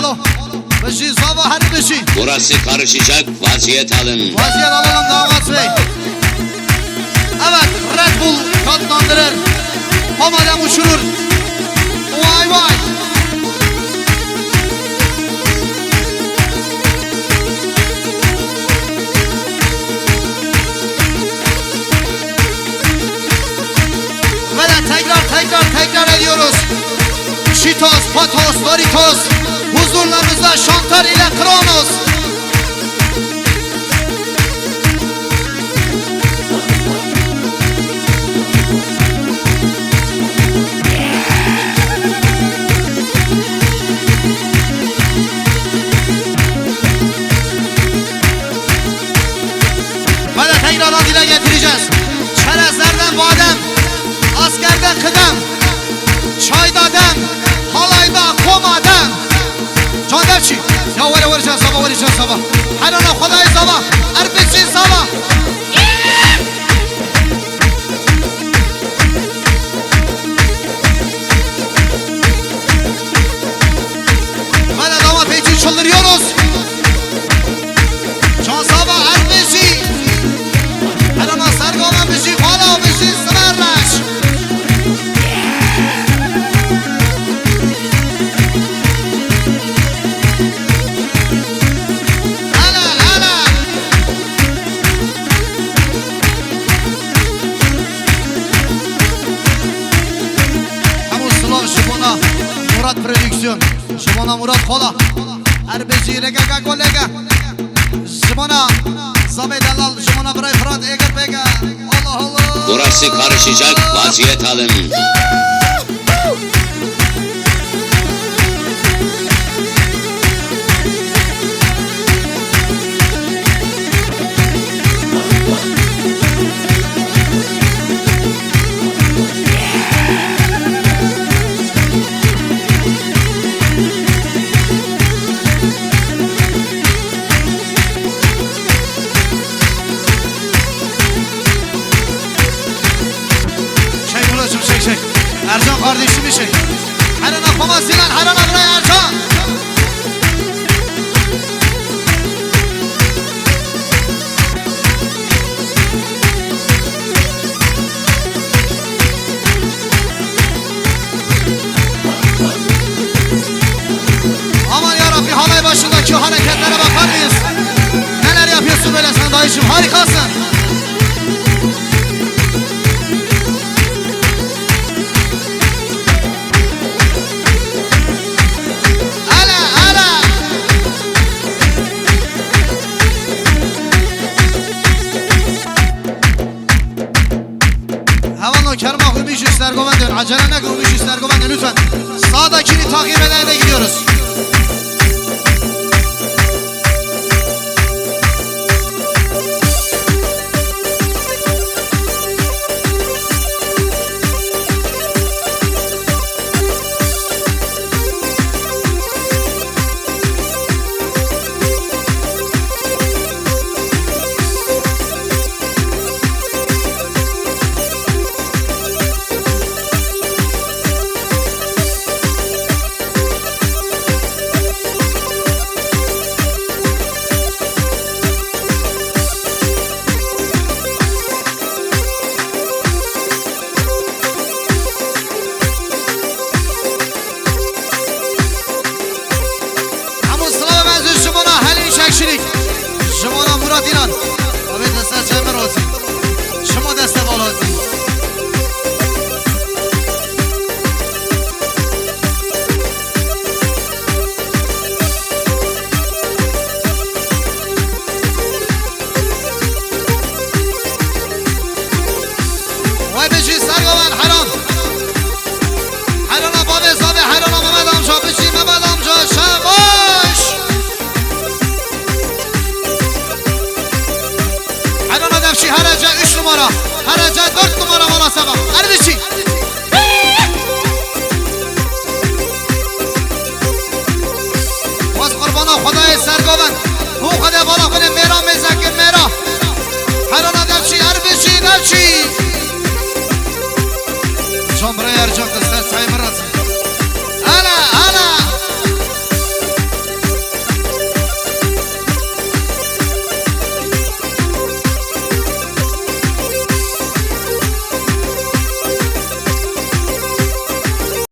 Polo. Beşi sabah her beşi. Burası karışacak, vaziyet alın. Vaziyet alalım damat bey. Evet, Red Bull katlandırır. Havadan uçurur. Vay vay. Ve de tekrar ediyoruz. Cheetos, Patos, Doritos. Huzurlarınızda Şantar ile Kronos. Ve de tekrardan dile getireceğiz. Çerezlerden badem, askerden kıdem, çayda dem, halayda koma dem. Can Devçi, ya vereceğiz sabah. Her ana Kudayı sabah, Erbeçin sabah. Böyle damat için çıldırıyoruz. Can sabah Erbeçin. Her ana sargı olan bir şey, hala bir şey sınırlaş. Murat Prodüksiyon, Şimona Murat Kola, Erbeci Rega Kolega, Şimona Zahmet Elal, Şimona Bray Fırat Eger Pega. Allah Allah. Burası karışacak, vaziyet alın. Çek. Ercan kardeşimi çek. Her ana Komasilan, her ana buraya Ercan. Aman yarabbi, halay başındaki hareketlere bakar mıyız? Neler yapıyorsun böyle sen dayıcım, harikasın. Kerma Hürmüş İstergoven'den, acele ne Hürmüş İstergoven'den lütfen. Sağdakini takip ederek de gidiyoruz. Şimona Murat İnan. Abi deste çemer olsun. Şima deste bol olsun. Vay beşi Sergoven Haran. Harana Babes abi, Harana Mehmet amca, beşi Mehmet amca, Şabaş. Harana Devşi Haraca 3 numara, Haraca 4 numara mola sabah. Erbeçi. Bas kurbana Kudayı Sergoven. Bu kadar balık benim Mera Mezakir Mera. Harana Devşi, Erbeçi Devşi. Can buraya Ercan kız.